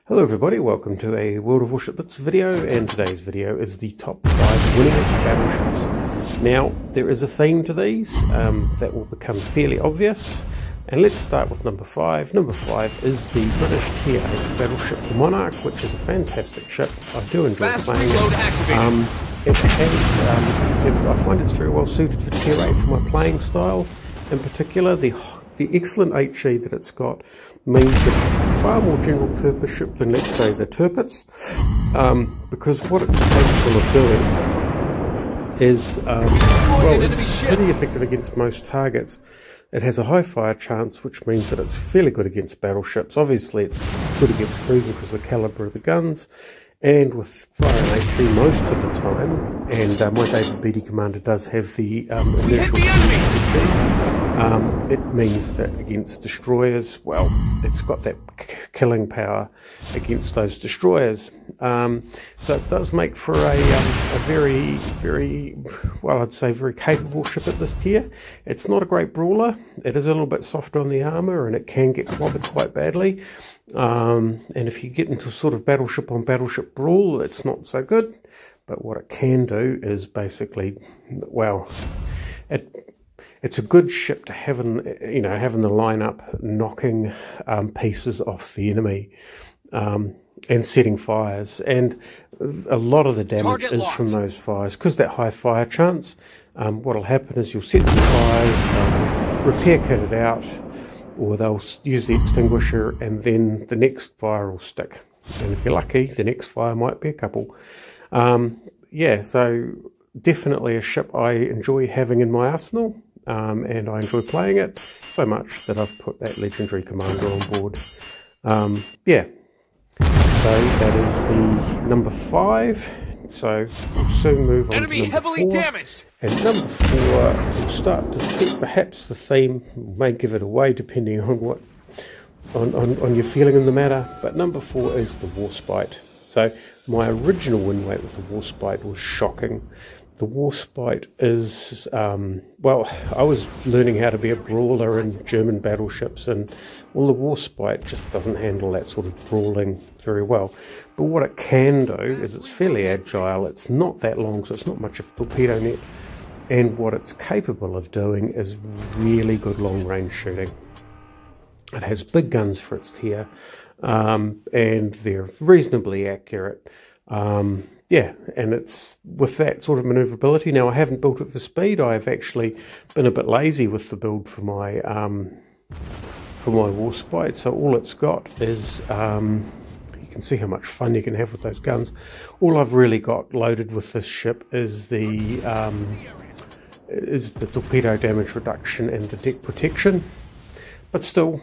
Hello everybody, welcome to a World of Warships video, and today's video is the top 5 winningest battleships. Now, there is a theme to these that will become fairly obvious, and let's start with number 5. Number 5 is the British Tier 8 battleship, the Monarch, which is a fantastic ship. I do enjoy playing it. I find it's very well suited for Tier 8 for my playing style. In particular, the excellent HE that it's got means that it's a far more general purpose ship than, let's say, the Tirpitz, because what it's capable of doing is it's pretty effective against most targets. It has a high fire chance, which means that it's fairly good against battleships. Obviously it's good against cruisers because of the calibre of the guns, and with fire and HE most of the time, and my David Beatty commander does have the initial it means that against destroyers, well, it's got that killing power against those destroyers. So it does make for a very, well, I'd say very capable ship at this tier. It's not a great brawler. It is a little bit soft on the armour, and it can get clobbered quite badly. And if you get into sort of battleship on battleship brawl, it's not so good. But what it can do is basically, well, it's a good ship to have in, having the lineup, knocking pieces off the enemy and setting fires. And a lot of the damage is from those fires, because that high fire chance. What'll happen is you'll set some fires, repair kit it out, or they'll use the extinguisher, and then the next fire will stick. And if you're lucky, the next fire might be a couple. Yeah, so definitely a ship I enjoy having in my arsenal. And I enjoy playing it so much that I've put that legendary commander on board. Yeah, so that is the number 5. So we'll soon move on to number 4. Damaged. And number 4 will start to set perhaps the theme, may give it away depending on what on your feeling in the matter. But number 4 is the Warspite. So my original win rate with the Warspite was shocking. The Warspite is, well, I was learning how to be a brawler in German battleships, and, well, the Warspite just doesn't handle that sort of brawling very well. But what it can do is it's fairly agile, it's not that long, so it's not much of a torpedo net, and what it's capable of doing is really good long-range shooting. It has big guns for its tier, and they're reasonably accurate. Yeah, and it's with that sort of manoeuvrability. Now, I haven't built it for speed. I've actually been a bit lazy with the build for my Warspite. So all it's got is you can see how much fun you can have with those guns. All I've really got loaded with this ship is the torpedo damage reduction and the deck protection. But still,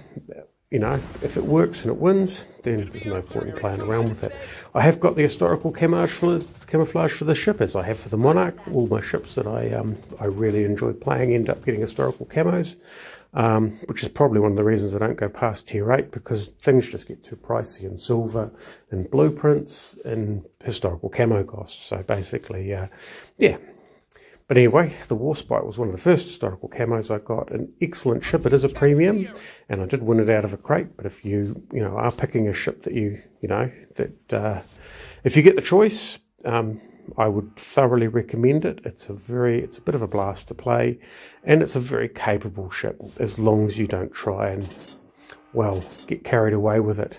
if it works and it wins, then there's no point in playing around with it. I have got the historical camouflage for the ship, as I have for the Monarch. All my ships that I really enjoy playing end up getting historical camos, which is probably one of the reasons I don't go past tier 8, because things just get too pricey in silver and blueprints and historical camo costs. So basically, yeah. But anyway, the Warspite was one of the first historical camos I got. An excellent ship. It is a premium, and I did win it out of a crate. But if you are picking a ship that if you get the choice, I would thoroughly recommend it. It's a bit of a blast to play, and it's a very capable ship, as long as you don't try and, well, get carried away with it.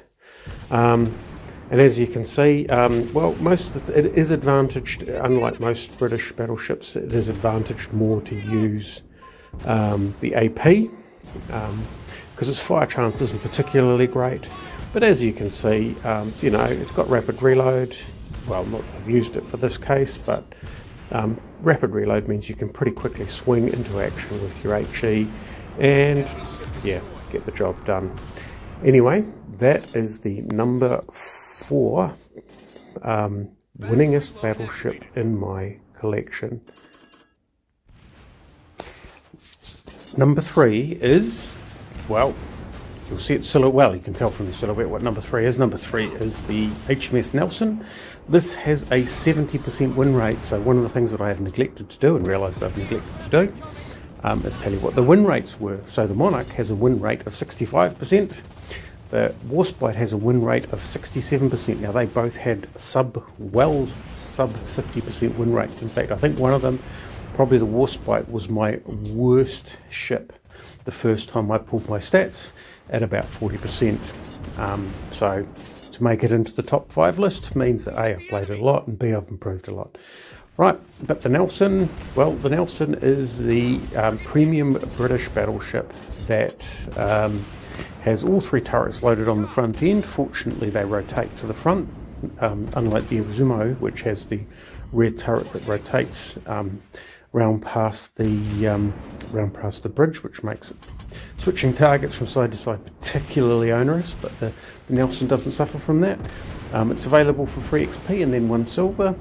And as you can see, well, it is advantaged, unlike most British battleships, it is advantaged more to use the AP, because its fire chance isn't particularly great. But as you can see, it's got rapid reload. Well, I've used it for this case, but rapid reload means you can pretty quickly swing into action with your HE and, yeah, get the job done. Anyway, that is the number 4 winningest battleship in my collection. Number 3 is, well, you'll see it silhouette. Well, you can tell from the silhouette what number 3 is. Number 3 is the HMS Nelson. This has a 70% win rate. So one of the things that I have neglected to do, and realised I've neglected to do, is tell you what the win rates were. So the Monarch has a win rate of 65%. The Warspite has a win rate of 67%. Now they both had sub 50% win rates. In fact, I think one of them, probably the Warspite, was my worst ship the first time I pulled my stats at about 40%. So to make it into the top 5 list means that A, I've played it a lot, and B, I've improved a lot. Right, but the Nelson, well, the Nelson is the premium British battleship that has all 3 turrets loaded on the front end. Fortunately, they rotate to the front, unlike the Izumo, which has the rear turret that rotates round past the bridge, which makes it switching targets from side to side particularly onerous. But the Nelson doesn't suffer from that. It's available for free XP and then 1 silver.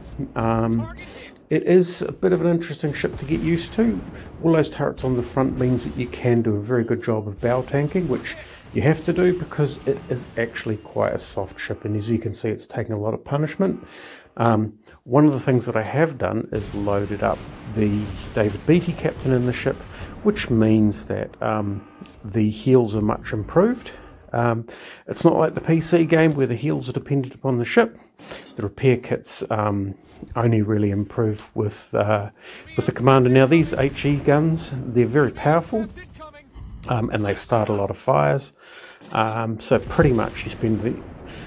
It is a bit of an interesting ship to get used to. All those turrets on the front means that you can do a very good job of bow tanking, which you have to do because it is actually quite a soft ship, and as you can see, it's taking a lot of punishment. One of the things that I have done is loaded up the David Beatty captain in the ship, which means that the heals are much improved. It's not like the PC game where the heals are dependent upon the ship. The repair kits only really improve with the commander. Now these HE guns, they're very powerful, and they start a lot of fires. So pretty much you spend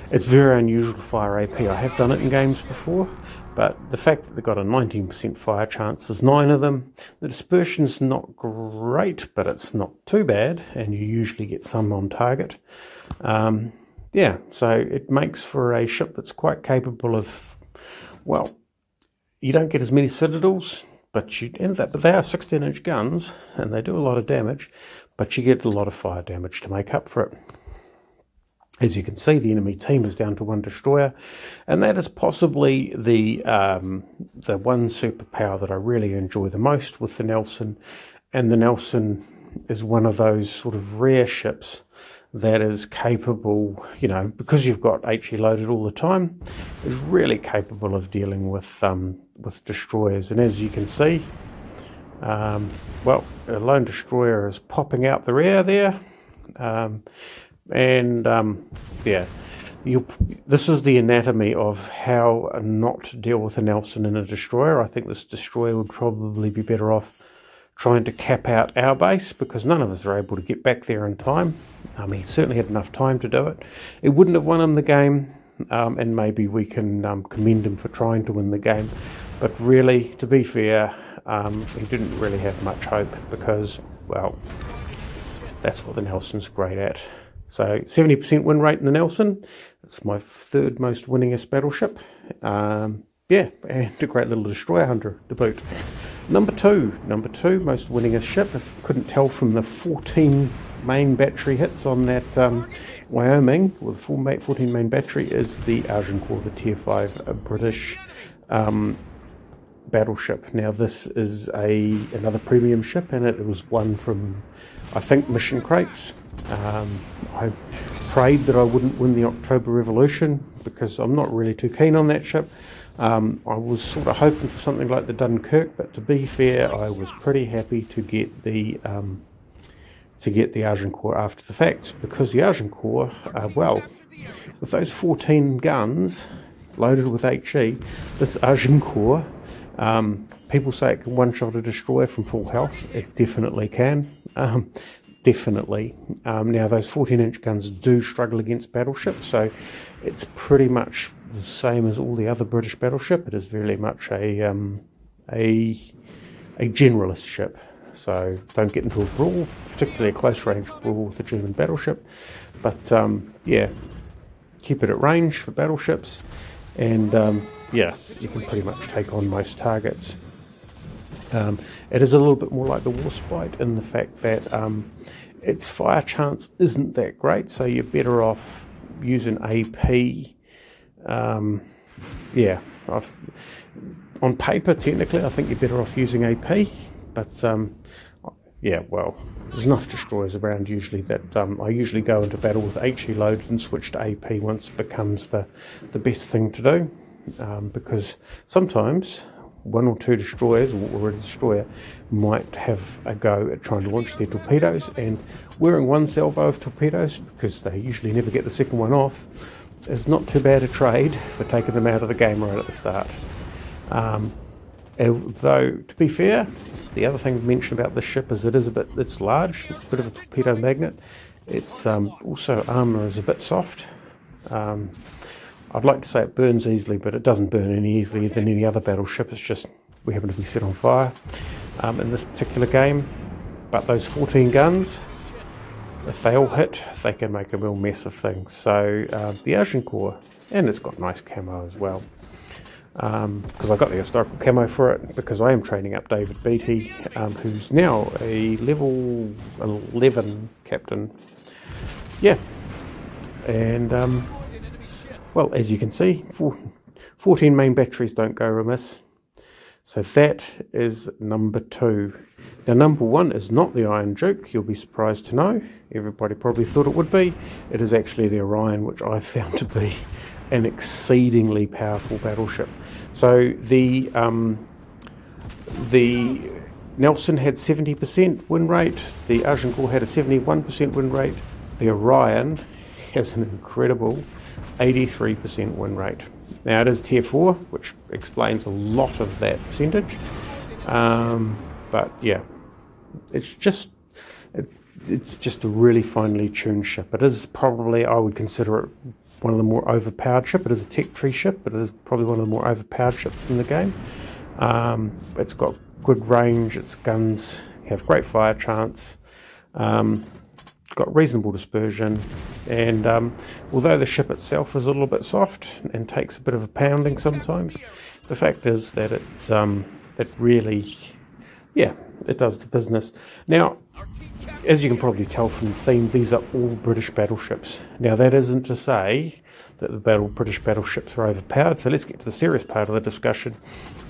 it's very unusual to fire AP. I have done it in games before, but the fact that they've got a 19% fire chance, there's 9 of them. The dispersion's not great, but it's not too bad, and you usually get some on target. Yeah, so it makes for a ship that's quite capable of, well, you don't get as many citadels, but they are 16-inch guns, and they do a lot of damage, but you get a lot of fire damage to make up for it. As you can see, the enemy team is down to 1 destroyer, and that is possibly the one superpower that I really enjoy the most with the Nelson. And the Nelson is one of those sort of rare ships that is capable, you know, because you've got HE loaded all the time, is really capable of dealing with destroyers. And as you can see, well, a lone destroyer is popping out the rear there. Yeah, this is the anatomy of how not to deal with a Nelson in a destroyer. I think this destroyer would probably be better off trying to cap out our base, because none of us are able to get back there in time. He certainly had enough time to do it. It wouldn't have won him the game, and maybe we can commend him for trying to win the game. But really, to be fair, he didn't really have much hope, because, well, that's what the Nelson's great at. So 70% win rate in the Nelson. It's my 3rd most winningest battleship. Yeah, and a great little destroyer hunter to boot. Number two most winningest ship. If you couldn't tell from the 14 main battery hits on that Wyoming, with 14 main battery, is the Agincourt, the Tier 5 British battleship. Now this is another premium ship, and it was one from, I think, mission crates. I prayed that I wouldn't win the October Revolution, because I'm not really too keen on that ship. I was sort of hoping for something like the Dunkirk, but to be fair, I was pretty happy to get the Agincourt after the fact, because the Agincourt, well, with those 14 guns loaded with HE, this Agincourt, people say it can one-shot a destroyer from full health. It definitely can. Definitely. Now those 14-inch guns do struggle against battleships, so it's pretty much the same as all the other British battleship. It is very much a generalist ship, so don't get into a brawl, particularly a close-range brawl with a German battleship. But yeah, keep it at range for battleships, and yeah, you can pretty much take on most targets. It is a little bit more like the Warspite in the fact that its fire chance isn't that great, so you're better off using AP. Yeah, on paper, technically, I think you're better off using AP, but yeah, well, there's enough destroyers around usually that I usually go into battle with HE loaded and switch to AP once it becomes the best thing to do, because sometimes one or two destroyers or a destroyer might have a go at trying to launch their torpedoes, and wearing one salvo of torpedoes, because they usually never get the second one off, is not too bad a trade for taking them out of the game right at the start. Though, to be fair, the other thing to mention about this ship is it's large, it's a bit of a torpedo magnet. It's also armour is a bit soft. I'd like to say it burns easily, but it doesn't burn any easier than any other battleship. It's just we happen to be set on fire in this particular game. But those 14 guns, if they all hit, they can make a real mess of things. So the Agincourt, and it's got nice camo as well. Because I got the historical camo for it, because I am training up David Beattie, who's now a level 11 captain. Yeah, and well, as you can see, 14 main batteries don't go remiss. So that is number 2. Now number 1 is not the Iron Duke, you'll be surprised to know. Everybody probably thought it would be. It is actually the Orion, which I found to be an exceedingly powerful battleship. So the Nelson had 70% win rate, the Agincourt had a 71% win rate, the Orion has an incredible 83% win rate. Now it is tier 4, which explains a lot of that percentage, but yeah, it's just a really finely tuned ship. It is probably, I would consider it one of the more overpowered ship. It is a tech tree ship, but it is probably one of the more overpowered ships in the game. It's got good range, its guns have great fire chance, got reasonable dispersion, and although the ship itself is a little bit soft and takes a bit of a pounding sometimes, the fact is that it really, yeah, it does the business. Now, as you can probably tell from the theme, these are all British battleships. Now that isn't to say that the British battleships are overpowered, so let's get to the serious part of the discussion.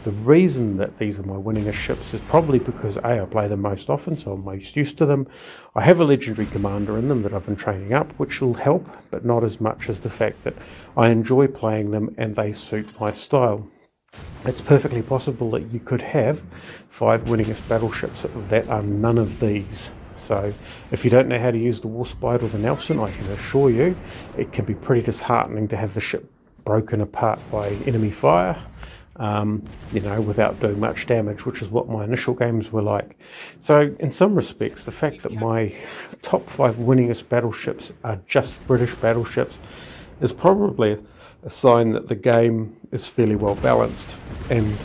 The reason that these are my winningest ships is probably because A, I play them most often, so I'm most used to them. I have a legendary commander in them that I've been training up, which will help, but not as much as the fact that I enjoy playing them and they suit my style. It's perfectly possible that you could have 5 winningest battleships that are none of these. So if you don't know how to use the Warspite or the Nelson, I can assure you it can be pretty disheartening to have the ship broken apart by enemy fire, you know, without doing much damage, which is what my initial games were like. So in some respects, the fact that my top 5 winningest battleships are just British battleships is probably a sign that the game is fairly well balanced, and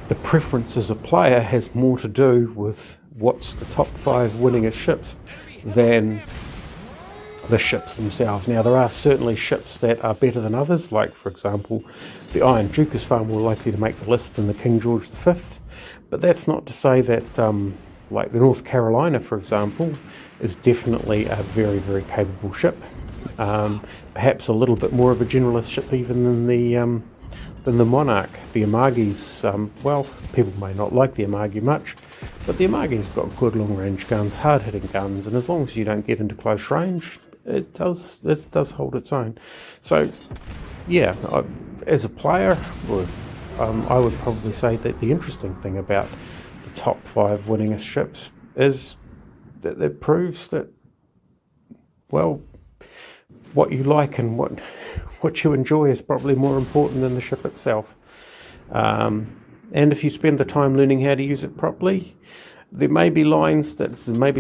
the preference as a player has more to do with what's the top 5 winningest ships than the ships themselves. Now there are certainly ships that are better than others, like for example the Iron Duke is far more likely to make the list than the King George V, but that's not to say that like the North Carolina, for example, is definitely a very, very capable ship. Perhaps a little bit more of a generalist ship even than the Monarch. The Amagi's, well, people may not like the Amagi much, but the Amagi's got good long-range guns, hard-hitting guns, and as long as you don't get into close range, it does hold its own. So, yeah, as a player, I would probably say that the interesting thing about the top 5 winningest ships is that it proves that, well, what you like and what you enjoy is probably more important than the ship itself. And if you spend the time learning how to use it properly, there may be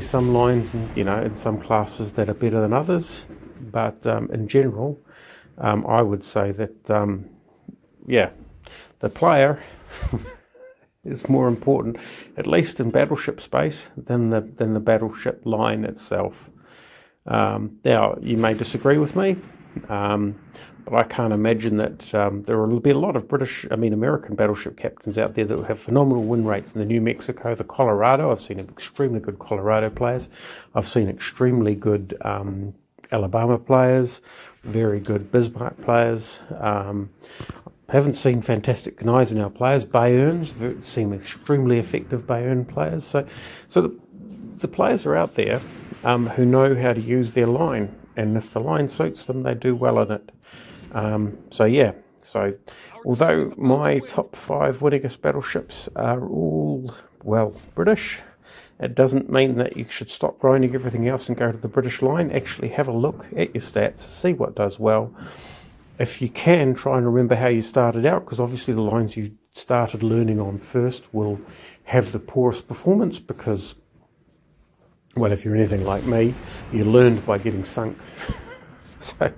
some lines, in some classes that are better than others, but in general, I would say that yeah, the player is more important, at least in battleship space, than the battleship line itself. Now, you may disagree with me, but I can't imagine that there will be a lot of American battleship captains out there that will have phenomenal win rates in the New Mexico, the Colorado. I've seen extremely good Colorado players. I've seen extremely good Alabama players, very good Bismarck players. Haven't seen fantastic Gneisenau players. Bayerns seem extremely effective Bayern players. So the players are out there who know how to use their line, and if the line suits them, they do well in it. So yeah, So although my top 5 Winningest battleships are all, well, British, it doesn't mean that you should stop grinding everything else and go to the British line. Actually have a look at your stats, see what does well. If you can, try and remember how you started out, because obviously the lines you started learning on first will have the poorest performance because, well, if you're anything like me, you learned by getting sunk. So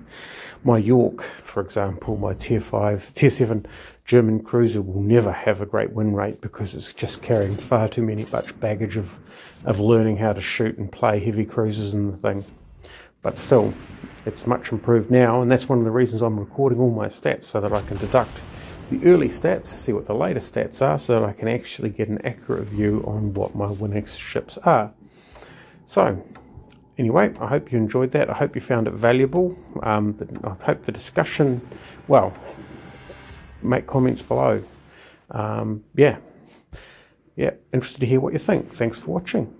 my York, for example, my tier 7 German cruiser will never have a great win rate because it's just carrying far too much baggage of learning how to shoot and play heavy cruisers and the thing. But still, it's much improved now, and that's one of the reasons I'm recording all my stats, so that I can deduct the early stats, see what the later stats are, so that I can actually get an accurate view on what my Winningest ships are. So, anyway, I hope you enjoyed that. I hope you found it valuable. I hope the discussion, well, make comments below. Yeah, interested to hear what you think. Thanks for watching.